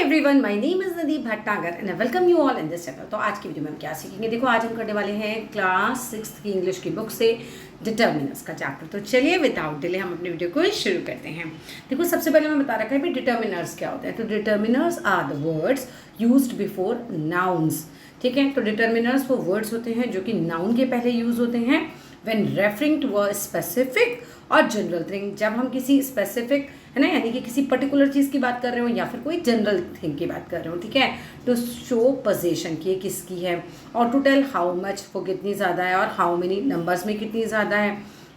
Everyone, my name is Nadeep Bhatnagar and I welcome you all in this channel. तो आज की video में हम क्या सीखेंगे, देखो आज हम करने वाले हैं क्लास 6 की इंग्लिश की बुक से डिटर्मिनर्स का चैप्टर। तो चलिए विदाउट डिले हम अपने वीडियो को शुरू करते हैं। देखो सबसे पहले मैं बता रखा है कि डिटर्मिनर्स क्या होता है। तो determiners are the words used before nouns. ठीक है, तो डिटर्मिनर्स वो वर्ड्स होते हैं जो कि नाउन के पहले यूज होते हैं when referring to a specific और जनरल थिंग। जब हम किसी स्पेसिफिक है ना, यानी कि किसी पर्टिकुलर चीज़ की बात कर रहे हो या फिर कोई जनरल थिंग की बात कर रहे हो। ठीक है, टू शो पोजीशन की किसकी है, और टू टेल हाउ मच वो कितनी ज़्यादा है और हाउ मेनी नंबर्स में कितनी ज़्यादा है।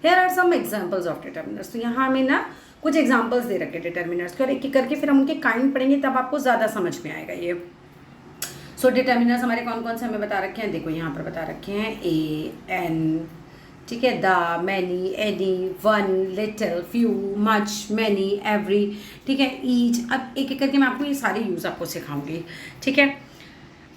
Here are some examples of determiners. तो यहाँ हमें ना कुछ एग्जाम्पल्स दे रखे डिटर्मिनर्स के, और एक एक करके फिर हम उनके काइंड पढ़ेंगे, तब आपको ज़्यादा समझ में आएगा ये। सो डिटर्मिनर्स हमारे कौन कौन से हमें बता रखे हैं, देखो यहाँ पर बता रखे हैं ए एन, ठीक है, the, many, any, one, little, few, much, many, every, ठीक है, ईच। अब एक एक करके मैं आपको ये सारे यूज़ आपको सिखाऊंगी। ठीक है,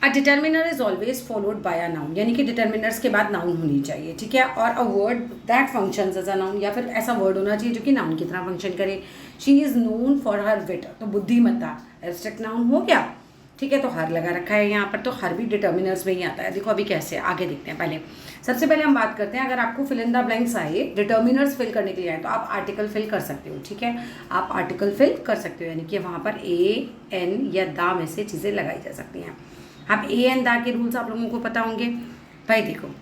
a determiner is always followed by a noun, यानी कि डिटर्मिनर्स के बाद नाउन होनी चाहिए। ठीक है, और a word that functions as a noun, या फिर ऐसा वर्ड होना चाहिए जो कि नाउन की तरह फंक्शन करे। She is known for her wit, तो बुद्धिमत्ता एब्स्ट्रैक्ट नाउन हो गया। ठीक है, तो हर लगा रखा है यहाँ पर, तो हर भी डिटर्मिनर्स में ही आता है। देखो अभी कैसे आगे देखते हैं। पहले सबसे पहले हम बात करते हैं, अगर आपको फिल इन द ब्लैंक्स आए, डिटर्मिनर्स फिल करने के लिए आए, तो आप आर्टिकल फिल कर सकते हो। ठीक है, आप आर्टिकल फिल कर सकते हो, यानी कि वहाँ पर ए एन या दा में से चीज़ें लगाई जा सकती हैं। आप ए एन दा के रूल्स आप लोगों को पता होंगे। भाई देखो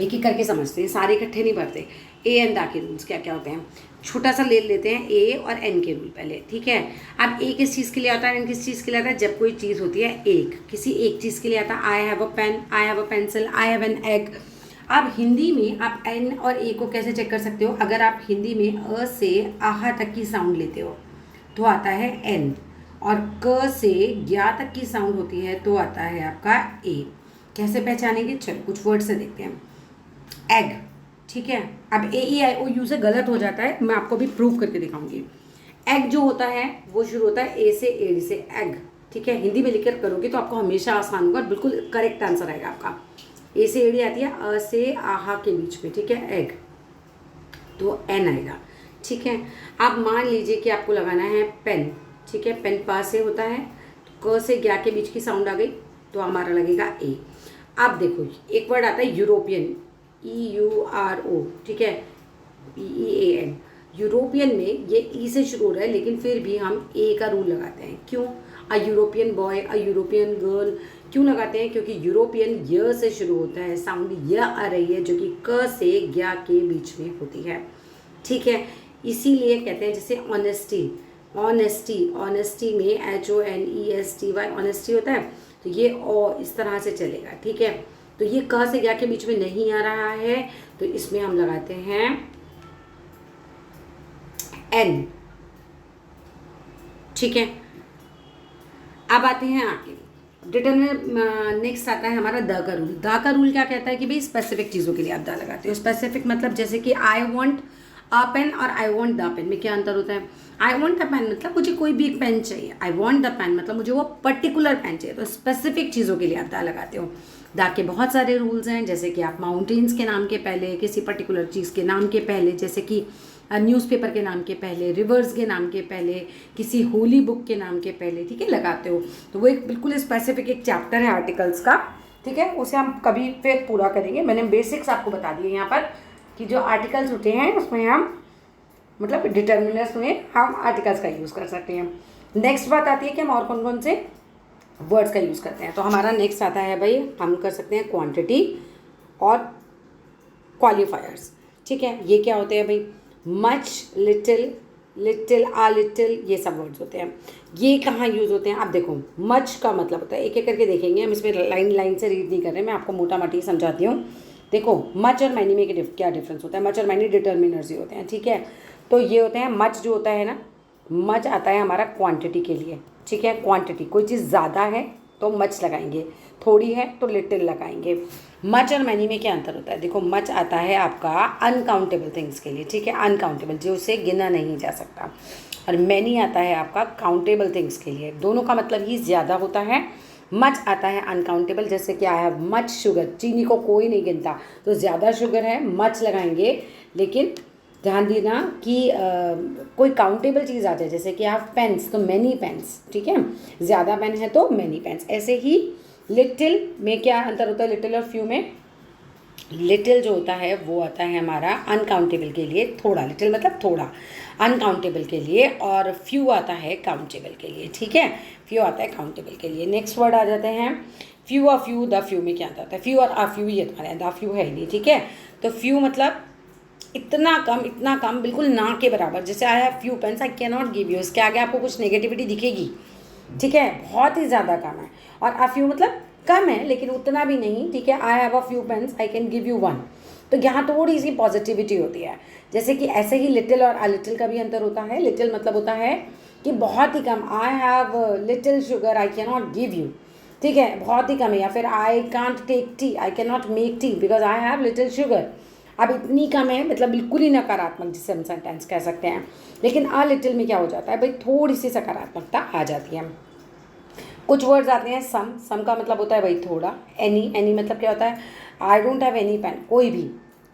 एक एक करके समझते हैं, सारे इकट्ठे नहीं पढ़ते। ए एन दा के रूल्स क्या क्या होते हैं, छोटा सा ले लेते हैं ए और एन के रूल पहले। ठीक है, अब ए किस चीज़ के लिए आता है, एन किस चीज़ के लिए आता है, जब कोई चीज़ होती है एक, किसी एक चीज़ के लिए आता है। I have a pen, I have a pencil, I have an egg. अब हिंदी में आप एन और ए को कैसे चेक कर सकते हो, अगर आप हिंदी में अ से आहा तक की साउंड लेते हो तो आता है एन, और क से ग्या तक की साउंड होती है तो आता है आपका ए। कैसे पहचानेंगे, चलो कुछ वर्ड से देखते हैं। एग, ठीक है, अब ए ई आई ओ यू से गलत हो जाता है, मैं आपको भी प्रूव करके दिखाऊंगी। एग जो होता है वो शुरू होता है ए से, एडी से, एग। ठीक है, हिंदी में लिखकर करोगे तो आपको हमेशा आसान होगा, बिल्कुल करेक्ट आंसर आएगा आपका। ए से एडी आती है अ से आहा के बीच में। ठीक है, एग, तो एन आएगा। ठीक है, अब मान लीजिए कि आपको लगाना है पेन। ठीक है, पेन पा से होता है, तो क से ग्या के बीच की साउंड आ गई तो हमारा लगेगा ए। अब देखो एक वर्ड आता है European, E U R O, ठीक है, P E A N. European में ये ई से शुरू हो रहा है, लेकिन फिर भी हम ए का रूल लगाते हैं। क्यों, a European boy, a European girl, क्यों लगाते हैं, क्योंकि यूरोपियन य से शुरू होता है, साउंड य आ रही है जो कि क से ग्या के बीच में होती है। ठीक है, इसीलिए कहते हैं जैसे ऑनेस्टी, ऑनेस्टी, ऑनेस्टी में H O N E S T Y, honesty होता है, तो ये ओ इस तरह से चलेगा। ठीक है, तो ये क से ग्या के बीच में नहीं आ रहा है, तो इसमें हम लगाते हैं एन। ठीक है, अब आते हैं आगे डिटर्मिनर। नेक्स्ट आता है हमारा द का रूल। द का रूल क्या कहता है कि भाई स्पेसिफिक चीज़ों के लिए आप द लगाते हो। स्पेसिफिक मतलब जैसे कि आई वॉन्ट अ पेन और आई वॉन्ट द पेन में क्या अंतर होता है। आई वॉन्ट द पेन मतलब मुझे कोई भी एक पेन चाहिए, आई वॉन्ट द पेन मतलब मुझे वो पर्टिकुलर पेन चाहिए। तो स्पेसिफिक चीज़ों के लिए आप द लगाते हो। द के बहुत सारे रूल्स हैं, जैसे कि आप माउंटेन्स के नाम के पहले, किसी पर्टिकुलर चीज़ के नाम के पहले, जैसे कि न्यूज़पेपर के नाम के पहले, रिवर्स के नाम के पहले, किसी होली बुक के नाम के पहले, ठीक है, लगाते हो। तो वो एक बिल्कुल स्पेसिफिक एक चैप्टर है आर्टिकल्स का। ठीक है, उसे हम कभी फिर पूरा करेंगे। मैंने बेसिक्स आपको बता दिए यहाँ पर कि जो आर्टिकल्स होते हैं उसमें हम मतलब डिटर्मिनर्स में हम आर्टिकल्स का यूज़ कर सकते हैं। नेक्स्ट बात आती है कि हम और कौन कौन से वर्ड्स का यूज़ करते हैं। तो हमारा नेक्स्ट आता है भाई, हम कर सकते हैं क्वांटिटी और क्वालिफायर्स। ठीक है, ये क्या होते हैं भाई, मच, लिटिल, लिटिल, आ लिटिल, ये सब वर्ड्स होते हैं। ये कहाँ यूज़ होते हैं, अब देखो मच का मतलब होता है, एक एक करके देखेंगे हम, इसमें लाइन लाइन से रीड नहीं कर रहे, मैं आपको मोटा मोटी समझाती हूँ। देखो मच और मैनी में क्या डिफरेंस होता है। मच और मैनी डिटर्मिनर्स ही होते हैं। ठीक है, तो ये होते हैं, मच जो होता है ना, मच आता है हमारा क्वांटिटी के लिए। ठीक है, क्वांटिटी, कोई चीज़ ज़्यादा है तो मच लगाएंगे, थोड़ी है तो लिटिल लगाएंगे। मच और मैनी में क्या अंतर होता है, देखो मच आता है आपका अनकाउंटेबल थिंग्स के लिए। ठीक है, अनकाउंटेबल जो उसे गिना नहीं जा सकता, और मैनी आता है आपका काउंटेबल थिंग्स के लिए। दोनों का मतलब ही ज़्यादा होता है। मच आता है अनकाउंटेबल, जैसे कि आई हैव मच शुगर, चीनी को कोई नहीं गिनता, तो ज़्यादा शुगर है, मच लगाएंगे, लेकिन ध्यान देना कि कोई काउंटेबल चीज़ आ जाए, जैसे कि आप पेन्स तो मैनी पेन्स, ठीक है, ज़्यादा पेन है तो मैनी पेन्स। ऐसे ही लिटिल में क्या अंतर होता है, लिटिल और फ्यू में? लिटिल जो होता है वो आता है हमारा अनकाउंटेबल के लिए, थोड़ा, लिटिल मतलब थोड़ा, अनकाउंटेबल के लिए, और फ्यू आता है काउंटेबल के लिए, ठीक है, फ्यू आता है काउंटेबल के लिए। नेक्स्ट वर्ड आ जाते हैं फ्यू और फ्यू। द फ्यू में क्या आता है? फ्यू और आ फ्यू ये तुम्हारे, द फ्यू है ही नहीं, ठीक है। तो फ्यू मतलब इतना कम, बिल्कुल ना के बराबर। जैसे I have few pens, I can not give you, इसके आगे आपको कुछ नेगेटिविटी दिखेगी, ठीक है, बहुत ही ज़्यादा कम है। और अ फ्यू मतलब कम है लेकिन उतना भी नहीं, ठीक है। I have a few pens, I can give you one, तो यहाँ थोड़ी सी पॉजिटिविटी होती है। जैसे कि ऐसे ही लिटिल और अ लिटिल का भी अंतर होता है। लिटिल मतलब होता है कि बहुत ही कम, I have little sugar, I can not give you, ठीक है, बहुत ही कम है। या फिर I can't take tea, I can not make tea because I have little sugar. अब इतनी कम है, मतलब बिल्कुल ही नकारात्मक जिसे हम सेंटेंस कह सकते हैं। लेकिन अ लिटिल में क्या हो जाता है भाई, थोड़ी सी सकारात्मकता आ जाती है। कुछ वर्ड्स आते हैं सम का मतलब होता है भाई थोड़ा। एनी मतलब क्या होता है, I don't have any pen, कोई भी,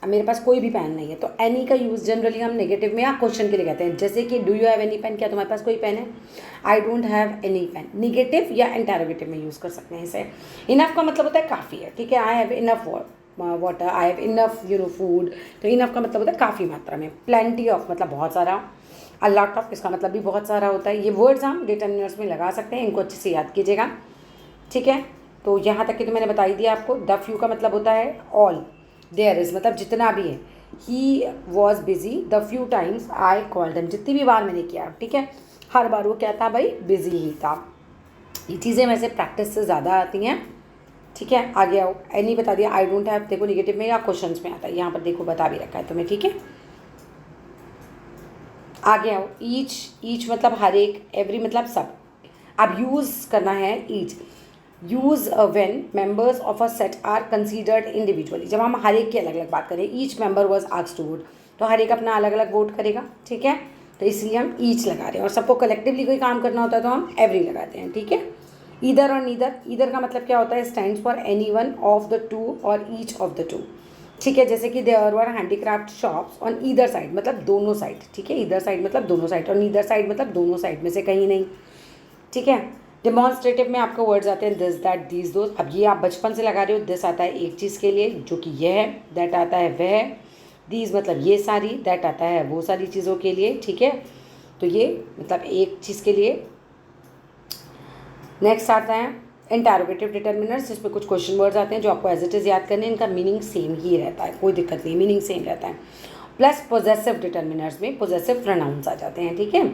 अब मेरे पास कोई भी पेन नहीं है। तो एनी का यूज़ जनरली हम नेगेटिव में या क्वेश्चन के लिए कहते हैं। जैसे कि do you have any pen, क्या तुम्हारे पास कोई पेन है? I don't have any pen, negative या इंटरोगेटिव में यूज़ कर सकते हैं इसे। इनफ का मतलब होता है काफ़ी है, ठीक है, I have enough water, I have enough food. तो इनफ का मतलब होता है काफ़ी मात्रा में। प्लेंटी ऑफ मतलब बहुत सारा। अ लॉट ऑफ इसका मतलब भी बहुत सारा होता है। ये वर्ड्स हम डिटर्मिनर्स में लगा सकते हैं, इनको अच्छे से याद कीजिएगा, ठीक है। तो यहाँ तक कि तो मैंने बता ही दिया आपको। द फ्यू का मतलब होता है ऑल, देयर इज़ मतलब जितना भी है। He was busy the few times I called them, जितनी भी बार मैंने किया, ठीक है, हर बार वो क्या था भाई, बिजी ही था। ये चीज़ें वैसे प्रैक्टिस से ज़्यादा आती हैं, ठीक है। आगे आओ, एनी बता दिया, आई डोंट हैव देखो निगेटिव में या क्वेश्चंस में आता है, यहाँ पर देखो बता भी रखा है तुम्हें, ठीक है। आगे आओ, ईच मतलब हर एक, एवरी मतलब सब। अब यूज़ करना है each. Use when members of a set are considered individually, जब हम हर एक की अलग अलग बात करें। Each member was asked to vote, तो हर एक अपना अलग अलग वोट करेगा, ठीक है, तो इसलिए हम ईच लगा रहे हैं। और सबको कलेक्टिवली कोई काम करना होता है तो हम एवरी लगाते हैं, ठीक है। ईदर और नीदर, ईदर का मतलब क्या होता है, stands for any one of the two और ईच ऑफ द टू, ठीक है। जैसे कि there were handicraft shops on either side, मतलब दोनों साइड, ठीक है, ईदर साइड मतलब दोनों साइड, और नीदर साइड मतलब दोनों साइड में से कहीं नहीं, ठीक है। डिमॉन्स्ट्रेटिव में आपको वर्ड्स आते हैं दिस दैट दीज दोज। अब ये आप बचपन से लगा रहे हो। दिस आता है एक चीज़ के लिए जो कि यह है, दैट आता है वह, दीज मतलब ये सारी, दैट आता है वो सारी चीज़ों के लिए, ठीक है। तो ये मतलब एक चीज़ के लिए। नेक्स्ट आता है इंटरोगेटिव डिटर्मिनर्स, जिसमें कुछ क्वेश्चन वर्ड्स आते हैं जो आपको एज इट इज़ याद करने हैं। इनका मीनिंग सेम ही रहता है, कोई दिक्कत नहीं, मीनिंग सेम रहता है। प्लस पोजेसिव डिटर्मिनर्स में पोजेसिव प्रोनाउंस आ जाते हैं, ठीक है।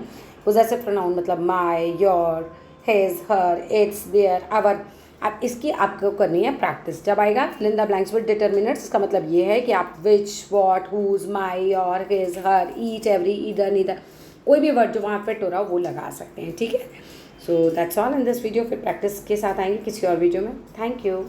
पोजेसिव प्रोनाउन मतलब my, your, his, her, its, their, our. अब इसकी आपको करनी है प्रैक्टिस। जब आएगा fill in the blanks with determiners, इसका मतलब ये है कि आप which, what, whose, my, your, his, her, each, every, either, neither, कोई भी वर्ड जो वहाँ फिट हो रहा हो वो लगा सकते हैं, ठीक है। So that's all in this video. फिर प्रैक्टिस के साथ आएंगे किसी और वीडियो में। Thank you.